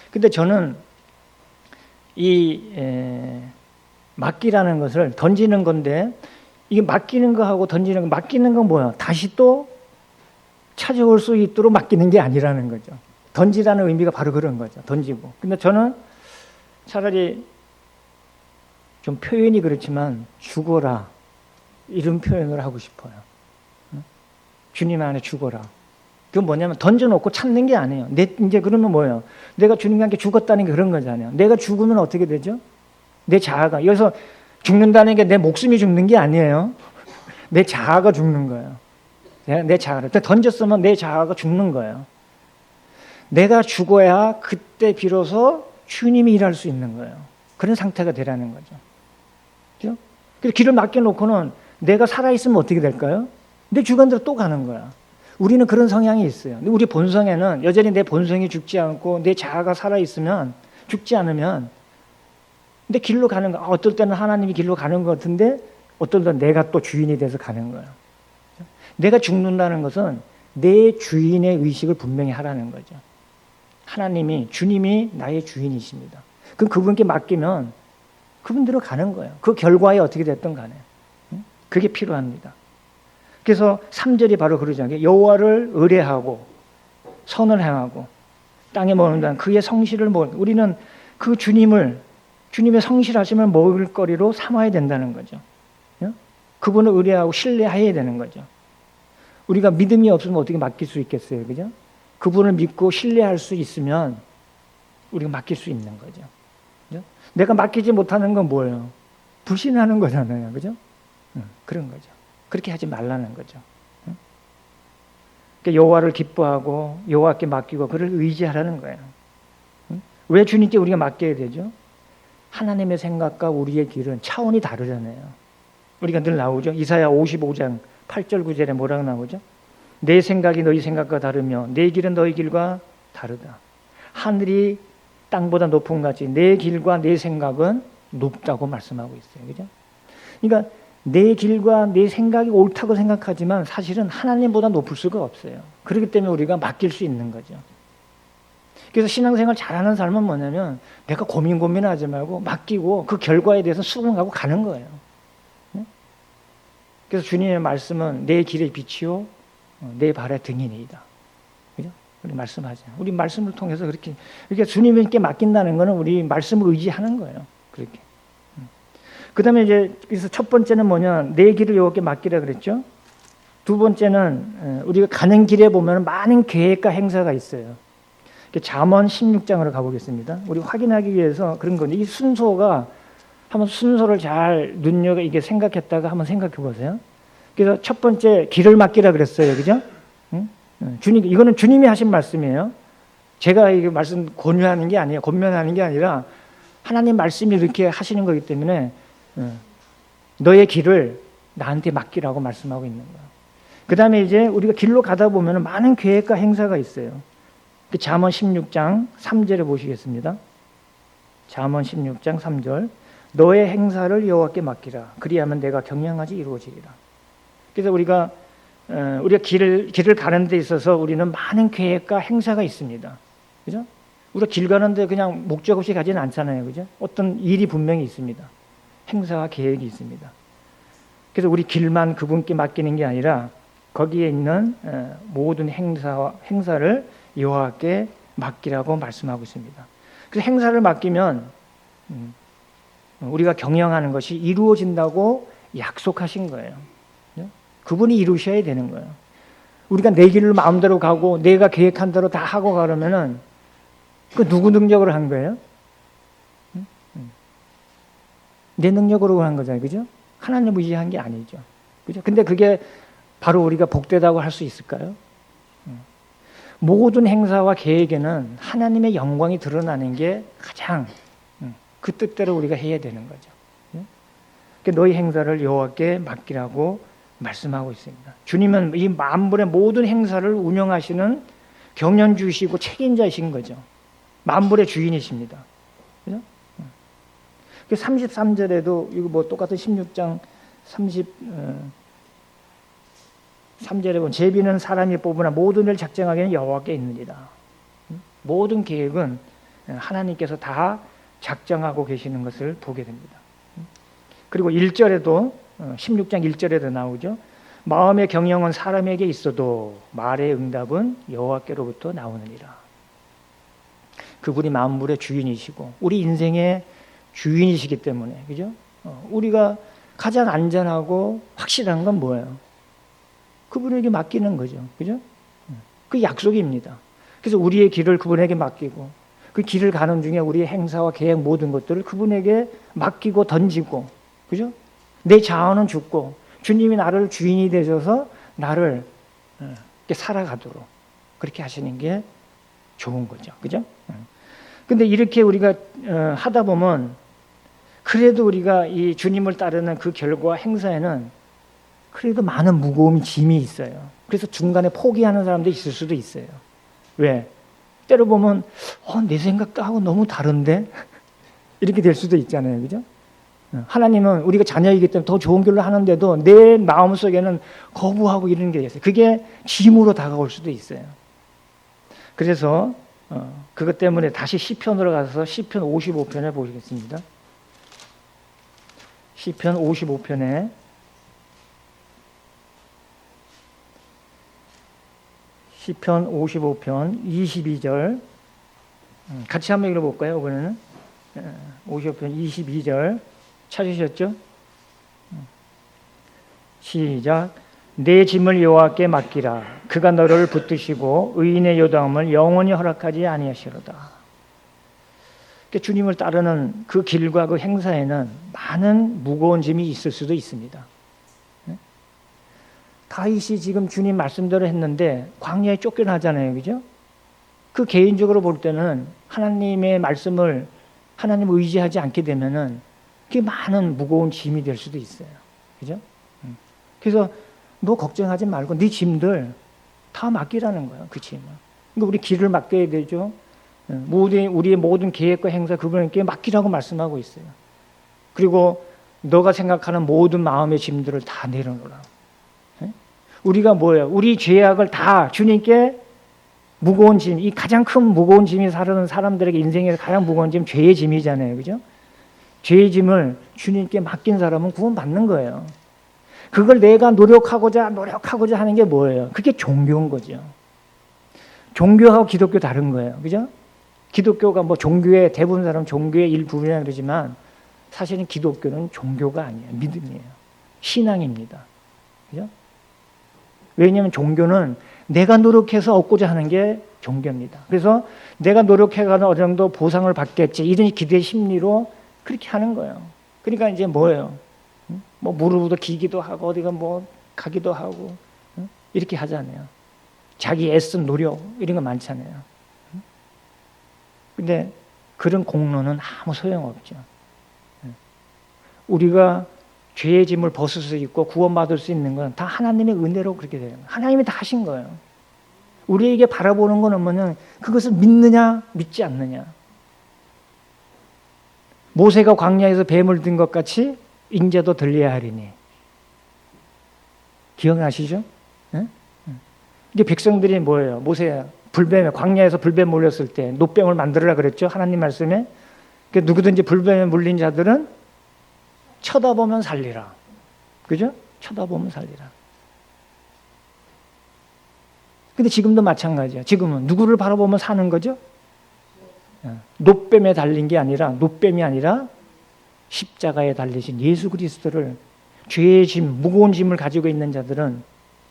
근데 저는 맡기라는 것을 던지는 건데, 이게 맡기는 거하고 던지는 거, 맡기는 건 뭐야? 다시 또 찾아올 수 있도록 맡기는 게 아니라는 거죠. 던지라는 의미가 바로 그런 거죠. 던지고. 근데 저는 차라리 좀 표현이 그렇지만 죽어라 이런 표현을 하고 싶어요. 주님 안에 죽어라. 그건 뭐냐면 던져놓고 찾는 게 아니에요. 이제 그러면 뭐예요? 내가 주님과 함께 죽었다는 게 그런 거잖아요. 내가 죽으면 어떻게 되죠? 내 자아가. 여기서 죽는다는 게 내 목숨이 죽는 게 아니에요. 내 자아가 죽는 거예요. 내 자아를. 던졌으면 내 자아가 죽는 거예요. 내가 죽어야 그때 비로소 주님이 일할 수 있는 거예요. 그런 상태가 되라는 거죠. 그렇죠? 그래서 길을 맡겨놓고는 내가 살아있으면 어떻게 될까요? 내 주관대로 또 가는 거야. 우리는 그런 성향이 있어요. 근데 우리 본성에는 여전히 내 본성이 죽지 않고 내 자아가 살아있으면 죽지 않으면 근데 길로 가는 거 어떨 때는 하나님이 길로 가는 것 같은데 어떨 때는 내가 또 주인이 돼서 가는 거예요. 내가 죽는다는 것은 내 주인의 의식을 분명히 하라는 거죠. 하나님이 주님이 나의 주인이십니다. 그럼 그분께 맡기면 그분대로 가는 거예요. 그 결과에 어떻게 됐든 간에. 그게 필요합니다. 그래서 3절이 바로 그러잖아요. 여호와를 의뢰하고 선을 행하고 땅에 머문다는 그의 성실을 우리는 그 주님의 성실하심을 먹을거리로 삼아야 된다는 거죠. 그분을 의뢰하고 신뢰해야 되는 거죠. 우리가 믿음이 없으면 어떻게 맡길 수 있겠어요. 그죠? 그분을 믿고 신뢰할 수 있으면 우리가 맡길 수 있는 거죠. 내가 맡기지 못하는 건 뭐예요? 불신하는 거잖아요. 그죠? 그런 거죠. 그렇게 하지 말라는 거죠. 그러니까 여호와를 기뻐하고 여호와께 맡기고 그를 의지하라는 거예요. 왜 주님께 우리가 맡겨야 되죠? 하나님의 생각과 우리의 길은 차원이 다르잖아요. 우리가 늘 나오죠. 이사야 55장 8절 9절에 뭐라고 나오죠? 내 생각이 너희 생각과 다르며 내 길은 너희 길과 다르다. 하늘이 땅보다 높은 같이 내 길과 내 생각은 높다고 말씀하고 있어요. 그죠? 그러니까 내 길과 내 생각이 옳다고 생각하지만 사실은 하나님보다 높을 수가 없어요. 그렇기 때문에 우리가 맡길 수 있는 거죠. 그래서 신앙생활 잘하는 삶은 뭐냐면 내가 고민하지 말고 맡기고 그 결과에 대해서 수긍하고 가는 거예요. 그래서 주님의 말씀은 내 길의 빛이요 내 발의 등이니이다. 그죠? 우리 말씀하잖아요. 우리 말씀을 통해서 그렇게 주님께 맡긴다는 것은 우리 말씀을 의지하는 거예요. 그렇게. 그다음에 이제 그래서 첫 번째는 뭐냐? 내 길을 여호와께 맡기라 그랬죠. 두 번째는 우리가 가는 길에 보면 많은 계획과 행사가 있어요. 잠언 16장으로 가보겠습니다. 우리 확인하기 위해서 그런 건데 이 순서가 한번 순서를 잘 이게 생각했다가 한번 생각해 보세요. 그래서 첫 번째 길을 맡기라 그랬어요. 그죠? 주님, 이거는 주님이 하신 말씀이에요. 제가 이 말씀 권유하는 게 아니에요. 권면하는 게 아니라 하나님 말씀이 이렇게 하시는 거기 때문에 너의 길을 나한테 맡기라고 말씀하고 있는 거예요. 그 다음에 이제 우리가 길로 가다 보면 많은 계획과 행사가 있어요. 잠언 16장 3절에 보시겠습니다. 잠언 16장 3절 너의 행사를 여호와께 맡기라. 그리하면 내가 경영하지 이루어지리라. 그래서 우리가 길을 가는 데 있어서 우리는 많은 계획과 행사가 있습니다. 그죠? 우리가 길 가는데 그냥 목적 없이 가지는 않잖아요. 그죠? 어떤 일이 분명히 있습니다. 행사와 계획이 있습니다. 그래서 우리 길만 그분께 맡기는 게 아니라 거기에 있는 모든 행사를 여호와께 맡기라고 말씀하고 있습니다. 그래서 행사를 맡기면 우리가 경영하는 것이 이루어진다고 약속하신 거예요. 그분이 이루셔야 되는 거예요. 우리가 내 길을 마음대로 가고 내가 계획한 대로 다 하고 가려면은 그 누구 능력으로 한 거예요? 내 능력으로 한 거잖아요. 그죠? 하나님 의지한 게 아니죠. 그죠? 근데 그게 바로 우리가 복되다고 할 수 있을까요? 모든 행사와 계획에는 하나님의 영광이 드러나는 게 가장 그 뜻대로 우리가 해야 되는 거죠. 그러니까 너희 행사를 여호와께 맡기라고 말씀하고 있습니다. 주님은 이 만물의 모든 행사를 운영하시는 경영주이시고 책임자이신 거죠. 만물의 주인이십니다. 그죠? 33절에도 이거 뭐 똑같은 16장 33절에 보면 제비는 사람이 뽑으나 모든 일을 작정하기는 여호와께 있느니라. 모든 계획은 하나님께서 다 작정하고 계시는 것을 보게 됩니다. 그리고 1절에도 16장 1절에도 나오죠. 마음의 경영은 사람에게 있어도 말의 응답은 여호와께로부터 나오느니라. 그분이 만물의 주인이시고 우리 인생의 주인이시기 때문에, 그죠? 우리가 가장 안전하고 확실한 건 뭐예요? 그분에게 맡기는 거죠. 그죠? 그 약속입니다. 그래서 우리의 길을 그분에게 맡기고 그 길을 가는 중에 우리의 행사와 계획 모든 것들을 그분에게 맡기고 던지고, 그죠? 내 자아는 죽고 주님이 나를 주인이 되셔서 나를 이렇게 살아가도록 그렇게 하시는 게 좋은 거죠. 그죠? 근데 이렇게 우리가 하다 보면 그래도 우리가 이 주님을 따르는 그 결과 행사에는 그래도 많은 무거움이 짐이 있어요. 그래서 중간에 포기하는 사람도 있을 수도 있어요. 왜? 때로 보면 내 생각도 하고 너무 다른데? 이렇게 될 수도 있잖아요. 그죠? 하나님은 우리가 자녀이기 때문에 더 좋은 길로 하는데도 내 마음속에는 거부하고 이런 게 있어요. 그게 짐으로 다가올 수도 있어요. 그래서 그것 때문에 다시 시편으로 가서 시편 55편을 보시겠습니다. 시편 55편에 시편 55편 22절 같이 한번 읽어볼까요? 이번에는 55편 22절 찾으셨죠? 시작. 내 짐을 여호와께 맡기라. 그가 너를 붙드시고 의인의 요담을 영원히 허락하지 아니하시로다. 그러니까 주님을 따르는 그 길과 그 행사에는 많은 무거운 짐이 있을 수도 있습니다. 다윗이 지금 주님 말씀대로 했는데 광야에 쫓겨나잖아요. 그죠? 그 개인적으로 볼 때는 하나님의 말씀을 하나님 의지하지 않게 되면은 그게 많은 무거운 짐이 될 수도 있어요. 그죠? 그래서 너 걱정하지 말고 네 짐들 다 맡기라는 거예요. 그 짐을. 그러니까 우리 길을 맡겨야 되죠. 우리의 모든 계획과 행사 그분께 맡기라고 말씀하고 있어요. 그리고 너가 생각하는 모든 마음의 짐들을 다 내려놓으라. 우리가 뭐예요? 우리 죄악을 다 주님께 무거운 짐, 이 가장 큰 무거운 짐이 사는 사람들에게 인생에서 가장 무거운 짐, 죄의 짐이잖아요. 그죠? 죄의 짐을 주님께 맡긴 사람은 구원받는 거예요. 그걸 내가 노력하고자 하는 게 뭐예요? 그게 종교인 거죠. 종교하고 기독교 다른 거예요. 그죠? 기독교가 뭐 종교의 대부분 사람 종교의 일부분이라 그러지만 사실은 기독교는 종교가 아니에요. 믿음이에요. 신앙입니다. 그죠? 왜냐하면 종교는 내가 노력해서 얻고자 하는 게 종교입니다. 그래서 내가 노력해가는 어느 정도 보상을 받겠지 이런 기대 심리로 그렇게 하는 거예요. 그러니까 이제 뭐예요? 뭐 무릎으로 기기도 하고 어디가 뭐 가기도 하고 이렇게 하잖아요. 자기 애쓴 노력 이런 거 많잖아요. 근데 그런 공로는 아무 소용없죠. 우리가 죄의 짐을 벗을 수 있고 구원받을 수 있는 건 다 하나님의 은혜로 그렇게 되는 거예요. 하나님이 다 하신 거예요. 우리에게 바라보는 건 뭐냐면 그것을 믿느냐 믿지 않느냐. 모세가 광야에서 뱀을 든 것 같이 인자도 들려야 하리니. 기억나시죠? 네? 이게 백성들이 뭐예요? 모세 불뱀에 광야에서 불뱀 몰렸을 때 노뱀을 만들으라 그랬죠. 하나님 말씀에. 누구든지 불뱀에 물린 자들은 쳐다보면 살리라. 그죠? 쳐다보면 살리라. 근데 지금도 마찬가지야. 지금은 누구를 바라보면 사는 거죠? 노뱀에 달린 게 아니라 노뱀이 아니라 십자가에 달리신 예수 그리스도를, 죄의 짐, 무거운 짐을 가지고 있는 자들은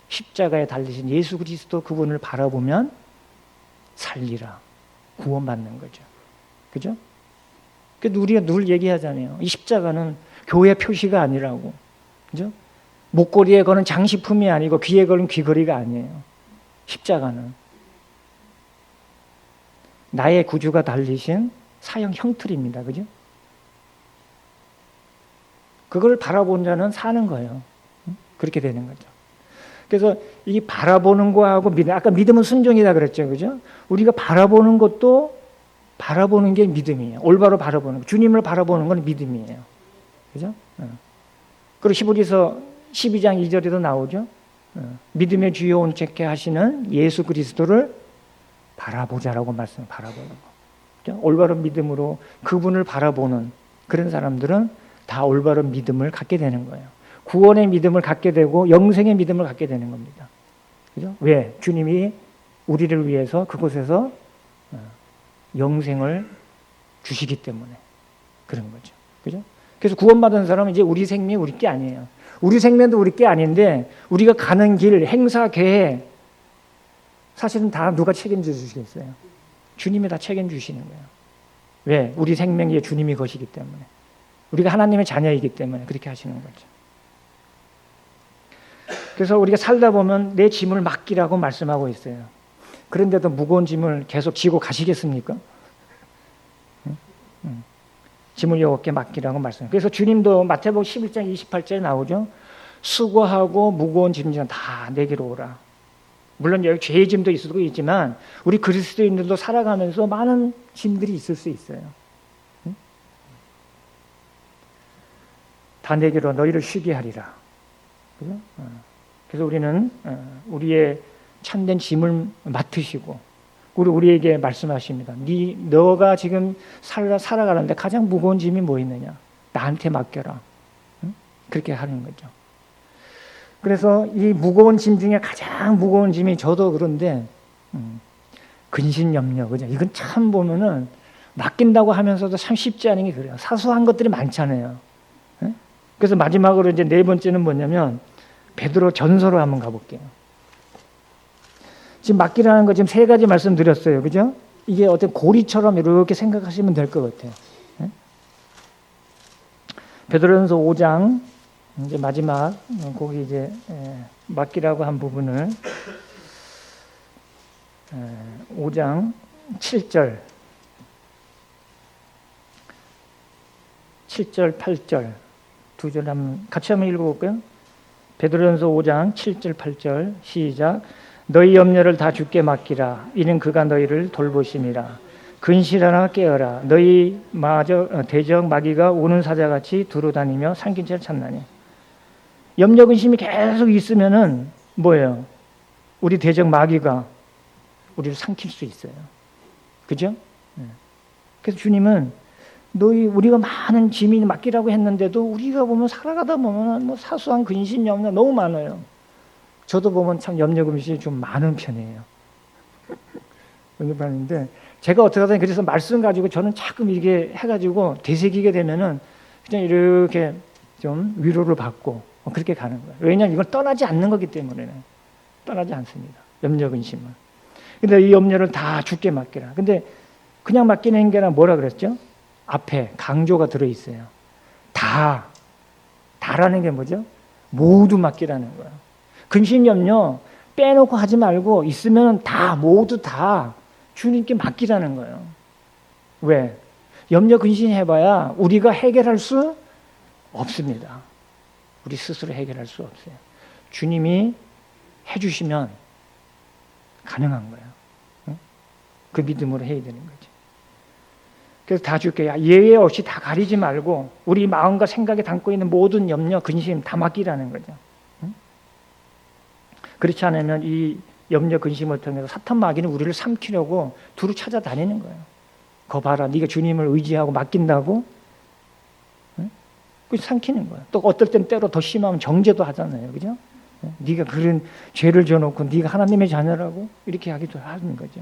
십자가에 달리신 예수 그리스도 그분을 바라보면 살리라, 구원받는 거죠. 그죠? 그래도 우리가 늘 얘기하잖아요. 이 십자가는 교회 표시가 아니라고. 그죠? 목걸이에 거는 장식품이 아니고 귀에 거는 귀걸이가 아니에요. 십자가는 나의 구주가 달리신 사형 형틀입니다. 그죠? 그걸 바라본 자는 사는 거예요. 그렇게 되는 거죠. 그래서 이 바라보는 거하고 믿음, 아까 믿음은 순종이다 그랬죠. 그죠? 우리가 바라보는 것도, 바라보는 게 믿음이에요. 올바로 바라보는 거. 주님을 바라보는 건 믿음이에요. 그죠? 그리고 히브리서 12장 2절에도 나오죠. 믿음의 주요 온전케 하시는 예수 그리스도를 바라보자라고 말씀, 바라보는 거. 그죠? 올바른 믿음으로 그분을 바라보는 그런 사람들은 다 올바른 믿음을 갖게 되는 거예요. 구원의 믿음을 갖게 되고 영생의 믿음을 갖게 되는 겁니다. 그죠? 왜? 주님이 우리를 위해서 그곳에서 영생을 주시기 때문에 그런 거죠. 그죠? 그래서 구원받은 사람은 이제 우리 생명이 우리 게 아니에요. 우리 생명도 우리 게 아닌데 우리가 가는 길, 행사, 계획 사실은 다 누가 책임져 주시겠어요? 주님이 다 책임주시는 거예요. 왜? 우리 생명이 주님이 거시기 때문에. 우리가 하나님의 자녀이기 때문에 그렇게 하시는 거죠. 그래서 우리가 살다 보면 내 짐을 맡기라고 말씀하고 있어요. 그런데도 무거운 짐을 계속 지고 가시겠습니까? 짐을 여호와께 맡기라고 말씀해요. 그래서 주님도 마태복음 11장 28절에 나오죠. 수고하고 무거운 짐진 다 내게로 오라. 물론 여기 죄의 짐도 있을 수도 있지만 우리 그리스도인들도 살아가면서 많은 짐들이 있을 수 있어요. 다 내게로 너희를 쉬게 하리라. 그죠? 그래서 우리는 우리의 참된 짐을 맡으시고 우리에게 말씀하십니다. 너가 지금 살아가는데 가장 무거운 짐이 뭐 있느냐? 나한테 맡겨라. 그렇게 하는 거죠. 그래서 이 무거운 짐 중에 가장 무거운 짐이 저도 그런데 근신염려, 그죠? 이건 참 보면은 맡긴다고 하면서도 참 쉽지 않은 게 그래요. 사소한 것들이 많잖아요. 그래서 마지막으로 이제 네 번째는 뭐냐면 베드로 전서로 한번 가볼게요. 지금 맡기라는 거 지금 세 가지 말씀드렸어요. 그죠? 이게 어떤 고리처럼 이렇게 생각하시면 될 것 같아요. 베드로전서 5장 이제 마지막 거기 이제 맡기라고 한 부분을 5장 7절 8절 두 절 한번 같이 한번 읽어볼까요? 베드로전서 5장 7절 8절 시작. 너희 염려를 다 주께 맡기라. 이는 그가 너희를 돌보심이라. 근실하나 깨어라. 너희 대적 마귀가 오는 사자같이 두루다니며 삼킨 채를 찾나니. 염려 근심이 계속 있으면은 뭐예요? 우리 대적 마귀가 우리를 삼킬 수 있어요. 그죠? 그래서 주님은 우리가 많은 짐이 맡기라고 했는데도 우리가 보면 살아가다 보면 뭐 사소한 근심, 염려 너무 많아요. 저도 보면 참 염려 근심이 좀 많은 편이에요. 근데 제가 어떻게 하든 그래서 말씀 가지고 저는 자꾸 이렇게 해가지고 되새기게 되면은 그냥 이렇게 좀 위로를 받고 그렇게 가는 거예요. 왜냐하면 이걸 떠나지 않는 거기 때문에 떠나지 않습니다. 염려 근심은. 근데 이 염려를 다 주께 맡기라. 근데 그냥 맡기는 게 아니라 뭐라 그랬죠? 앞에 강조가 들어있어요. 다라는 게 뭐죠? 모두 맡기라는 거예요. 근심 염려 빼놓고 하지 말고 있으면 모두 다 주님께 맡기라는 거예요. 왜? 염려 근심 해봐야 우리가 해결할 수 없습니다. 우리 스스로 해결할 수 없어요. 주님이 해주시면 가능한 거예요. 그 믿음으로 해야 되는 거죠. 그래서 다 줄게. 예외 없이 다 가리지 말고 우리 마음과 생각에 담고 있는 모든 염려, 근심 다 맡기라는 거죠. 그렇지 않으면 이 염려, 근심을 통해서 사탄 마귀는 우리를 삼키려고 두루 찾아다니는 거예요. 거 봐라, 네가 주님을 의지하고 맡긴다고 그 삼키는 거예요. 또 어떨 땐 때로 더 심하면 정죄도 하잖아요. 그죠? 네가 그런 죄를 져놓고 네가 하나님의 자녀라고 이렇게 하기도 하는 거죠.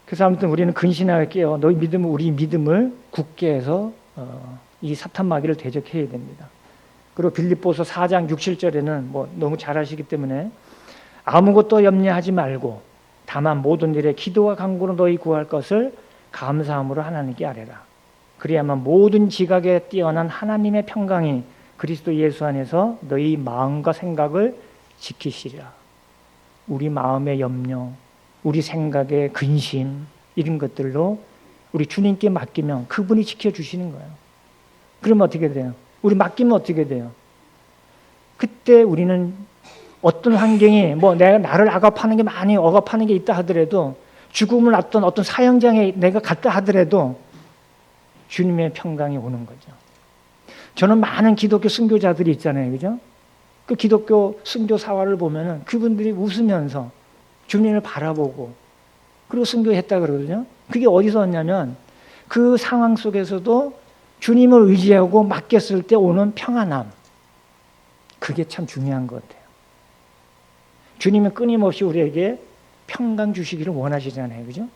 그래서 아무튼 우리는 근신하게 너희 믿음을 우리 믿음을 굳게 해서 이 사탄 마귀를 대적해야 됩니다. 그리고 빌립보서 4장 6, 7절에는 뭐 너무 잘 아시기 때문에 아무것도 염려하지 말고 다만 모든 일에 기도와 간구로 너희 구할 것을 감사함으로 하나님께 아뢰라. 그래야만 모든 지각에 뛰어난 하나님의 평강이 그리스도 예수 안에서 너희 마음과 생각을 지키시리라. 우리 마음의 염려, 우리 생각의 근심 이런 것들로 우리 주님께 맡기면 그분이 지켜주시는 거예요. 그러면 어떻게 돼요? 우리 맡기면 어떻게 돼요? 그때 우리는 어떤 환경이 뭐 내가 나를 억압하는 게 많이 억압하는 게 있다 하더라도 죽음을 앞둔 어떤 사형장에 내가 갔다 하더라도 주님의 평강이 오는 거죠. 저는 많은 기독교 순교자들이 있잖아요. 그죠? 그 기독교 순교 사활을 보면은 그분들이 웃으면서 주님을 바라보고 그리고 순교했다 그러거든요. 그게 어디서 왔냐면 그 상황 속에서도 주님을 의지하고 맡겼을 때 오는 평안함. 그게 참 중요한 것 같아요. 주님은 끊임없이 우리에게 평강 주시기를 원하시잖아요. 그죠?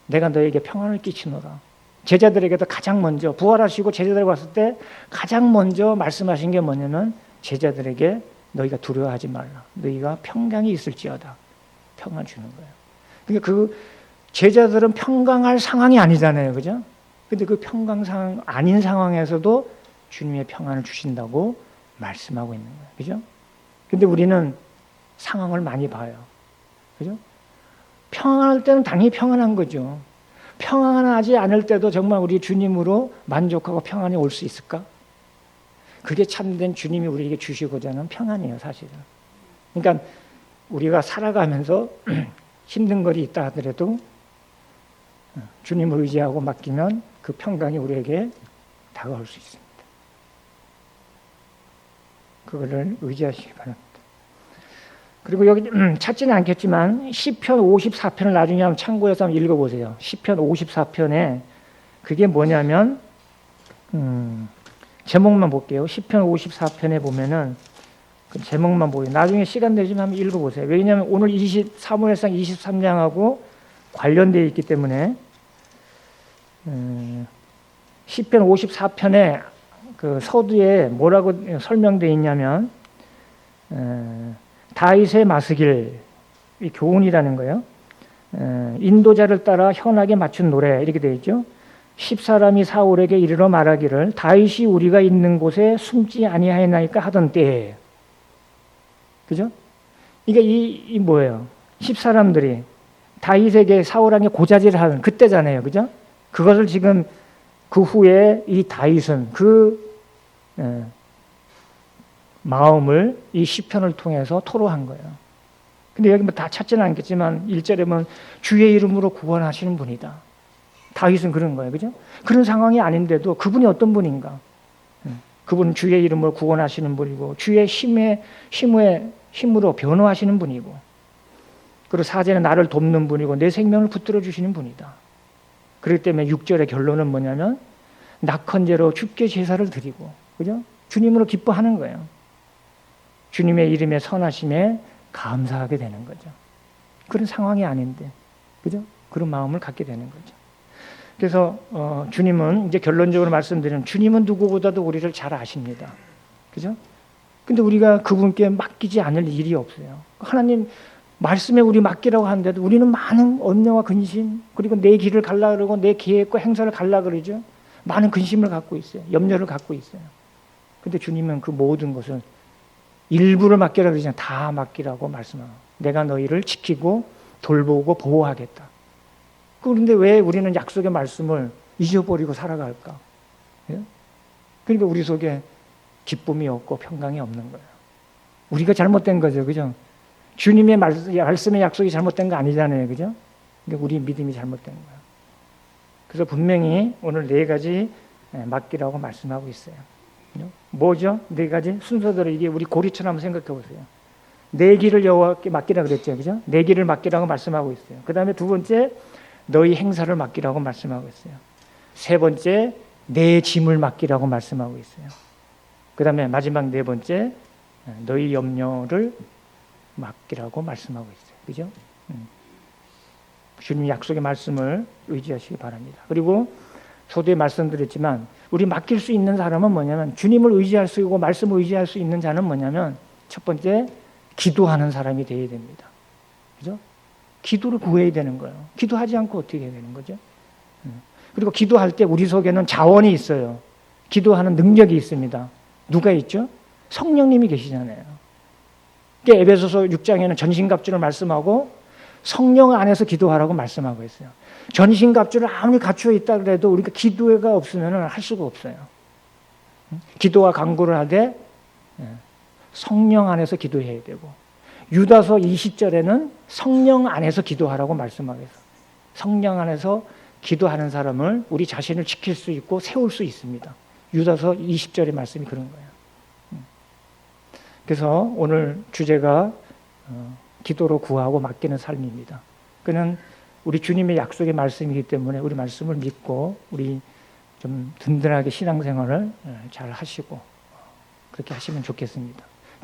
내가 너에게 평안을 끼치노라. 제자들에게도 가장 먼저 부활하시고 제자들 왔을 때 가장 먼저 말씀하신 게 뭐냐면 제자들에게 너희가 두려워하지 말라. 너희가 평강이 있을지어다. 평안 주는 거예요. 그러니까 그 제자들은 평강할 상황이 아니잖아요. 그죠? 근데 그 평강 상황 아닌 상황에서도 주님의 평안을 주신다고 말씀하고 있는 거예요. 그죠? 근데 우리는 상황을 많이 봐요. 그죠? 평안할 때는 당연히 평안한 거죠. 평안하지 않을 때도 정말 우리 주님으로 만족하고 평안이 올 수 있을까? 그게 참된 주님이 우리에게 주시고자 하는 평안이에요, 사실은. 그러니까 우리가 살아가면서 힘든 것이 있다 하더라도 주님을 의지하고 맡기면 그 평강이 우리에게 다가올 수 있습니다. 그거를 의지하시기 바랍니다. 그리고 여기 찾지는 않겠지만 시편 54편을 나중에 한번 참고해서 한번 읽어보세요. 시편 54편에 그게 뭐냐면 제목만 볼게요. 시편 54편에 보면은 그 제목만 보여요. 나중에 시간 되시면 한번 읽어보세요. 왜냐하면 오늘 사무엘상 23장하고 관련되어 있기 때문에 시편 54편에 그 서두에 뭐라고 설명되어 있냐면 다윗의 마스길, 이 교훈이라는 거예요. 인도자를 따라 현하게 맞춘 노래 이렇게 되어 있죠. 10사람이 사울에게 이르러 말하기를 다윗이 우리가 있는 곳에 숨지 아니하였나이까 하던 때에, 그죠? 이게 이 뭐예요? 10사람들이 다윗에게 사울에게 고자질을 하는 그때잖아요, 그죠? 그것을 지금 그 후에 이 다윗은 그 마음을 이 시편을 통해서 토로한 거예요. 근데 여기 뭐 다 찾지는 않겠지만 1절에 보면 주의 이름으로 구원하시는 분이다. 다윗은 그런 거예요. 그죠? 그런 상황이 아닌데도 그분이 어떤 분인가? 그분은 주의 이름으로 구원하시는 분이고 주의 힘으로 변호하시는 분이고 그리고 4절에 나를 돕는 분이고 내 생명을 붙들어 주시는 분이다. 그렇기 때문에 6절의 결론은 뭐냐면 낙헌제로 주께 제사를 드리고, 그죠? 주님으로 기뻐하는 거예요. 주님의 이름의 선하심에 감사하게 되는 거죠. 그런 상황이 아닌데, 그죠? 그런 마음을 갖게 되는 거죠. 그래서 주님은 이제 결론적으로 말씀드리면 주님은 누구보다도 우리를 잘 아십니다. 그죠? 근데 우리가 그분께 맡기지 않을 일이 없어요. 하나님 말씀에 우리 맡기라고 하는데도 우리는 많은 염려와 근심, 그리고 내 길을 갈라 그러고 내 계획과 행사를 갈라 그러죠. 많은 근심을 갖고 있어요. 염려를 갖고 있어요. 근데 주님은 그 모든 것을 일부를 맡기라 그러지 않아요. 다 맡기라고 말씀하고 내가 너희를 지키고 돌보고 보호하겠다. 그런데 왜 우리는 약속의 말씀을 잊어버리고 살아갈까? 예? 그러니까 우리 속에 기쁨이 없고 평강이 없는 거예요. 우리가 잘못된 거죠. 그죠? 주님의 말씀의 약속이 잘못된 거 아니잖아요. 그죠? 그러니까 우리 믿음이 잘못된 거예요. 그래서 분명히 오늘 4가지 맡기라고 말씀하고 있어요. 뭐죠? 4가지 순서대로 이게 우리 고리처럼 한번 생각해 보세요. 내 길을 여호와께 맡기라 그랬죠. 그죠? 내 길을 맡기라고 말씀하고 있어요. 그 다음에 2번째, 너희 행사를 맡기라고 말씀하고 있어요. 3번째, 내 짐을 맡기라고 말씀하고 있어요. 그 다음에 마지막 4번째, 너희 염려를 맡기라고 말씀하고 있어요. 그죠? 주님 약속의 말씀을 의지하시기 바랍니다. 그리고 저도 말씀드렸지만 우리 맡길 수 있는 사람은 뭐냐면 주님을 의지할 수 있고 말씀을 의지할 수 있는 자는 뭐냐면 첫 번째 기도하는 사람이 되어야 됩니다. 그죠? 기도를 구해야 되는 거예요. 기도하지 않고 어떻게 해야 되는 거죠? 그리고 기도할 때 우리 속에는 자원이 있어요. 기도하는 능력이 있습니다. 누가 있죠? 성령님이 계시잖아요. 에베소서 6장에는 전신갑주를 말씀하고 성령 안에서 기도하라고 말씀하고 있어요. 전신갑주를 아무리 갖추어 있다 그래도 우리가 기도가 없으면 할 수가 없어요. 기도와 간구를 하되 성령 안에서 기도해야 되고, 유다서 20절에는 성령 안에서 기도하라고 말씀하고 있어요. 성령 안에서 기도하는 사람을 우리 자신을 지킬 수 있고 세울 수 있습니다. 유다서 20절의 말씀이 그런 거예요. 그래서 오늘 주제가 기도로 구하고 맡기는 삶입니다. 그는 우리 주님의 약속의 말씀이기 때문에 우리 말씀을 믿고 우리 좀 든든하게 신앙생활을 잘 하시고 그렇게 하시면 좋겠습니다.